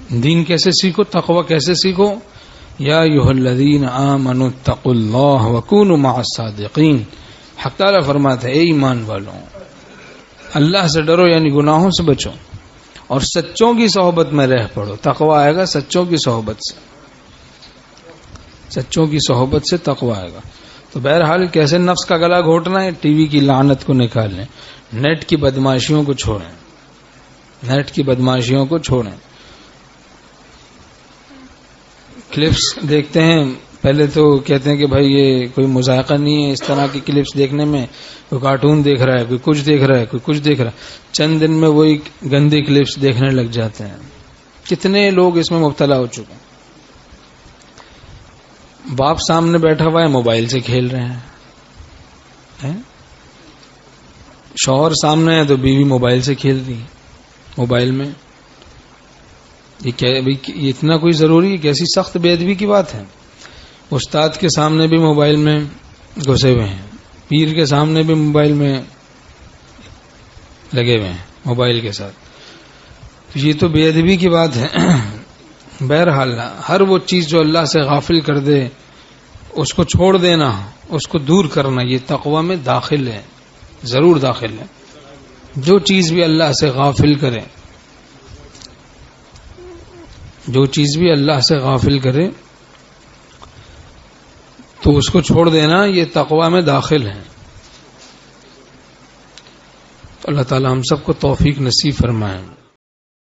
دین کیسے سیکھو، تقوی کیسے سیکھو؟ یا ایھا الذین آمنوا اتقوا اللہ وکونوا مع الصادقین. حق تعالیٰ فرماتا ہے اے ایمان والوں، اللہ سے ڈرو یعنی گناہوں سے بچو اور سچوں کی صحبت میں رہ پڑو. تقوی آئے گا سچوں کی صحبت سے، سچوں کی صحبت سے تقوی آئے گا. تو بہرحال کیسے نفس کا گلا گھونٹنا ہے؟ ٹی وی کی لعنت کو نکالیں، نیٹ کی بدماشیوں کو چھوڑیں، نیٹ کی بدماشیوں کو چھوڑیں. کلپس دیکھتے ہیں، پہلے تو کہتے ہیں کہ بھائی یہ کوئی مذائقہ نہیں ہے اس طرح کی کلپس دیکھنے میں، کوئی کارٹون دیکھ رہا ہے، کوئی کچھ دیکھ رہا ہے، کوئی کچھ دیکھ رہا ہے، چند دن میں وہی گندی کلپس دیکھنے لگ جاتے ہیں. کتنے لوگ اس میں مبتلا ہو چکے ہیں. باپ سامنے بیٹھا ہوا ہے موبائل سے کھیل رہے ہیں، شوہر سامنے ہے تو بیوی موبائل سے کھیل رہی ہے. موبائل میں یہ اتنا کوئی ضروری ہے؟ کیسی سخت بے ادبی کی بات ہے. استاد کے سامنے بھی موبائل میں گھسے ہوئے ہیں، پیر کے سامنے بھی موبائل میں لگے ہوئے ہیں موبائل کے ساتھ. یہ تو بے ادبی کی بات ہے. بہرحال ہر وہ چیز جو اللہ سے غافل کر دے اس کو چھوڑ دینا، اس کو دور کرنا، یہ تقوی میں داخل ہے، ضرور داخل ہے. جو چیز بھی اللہ سے غافل کرے، جو چیز بھی اللہ سے غافل کرے تو اس کو چھوڑ دینا، یہ تقوی میں داخل ہے. اللہ تعالی ہم سب کو توفیق نصیب فرمائے.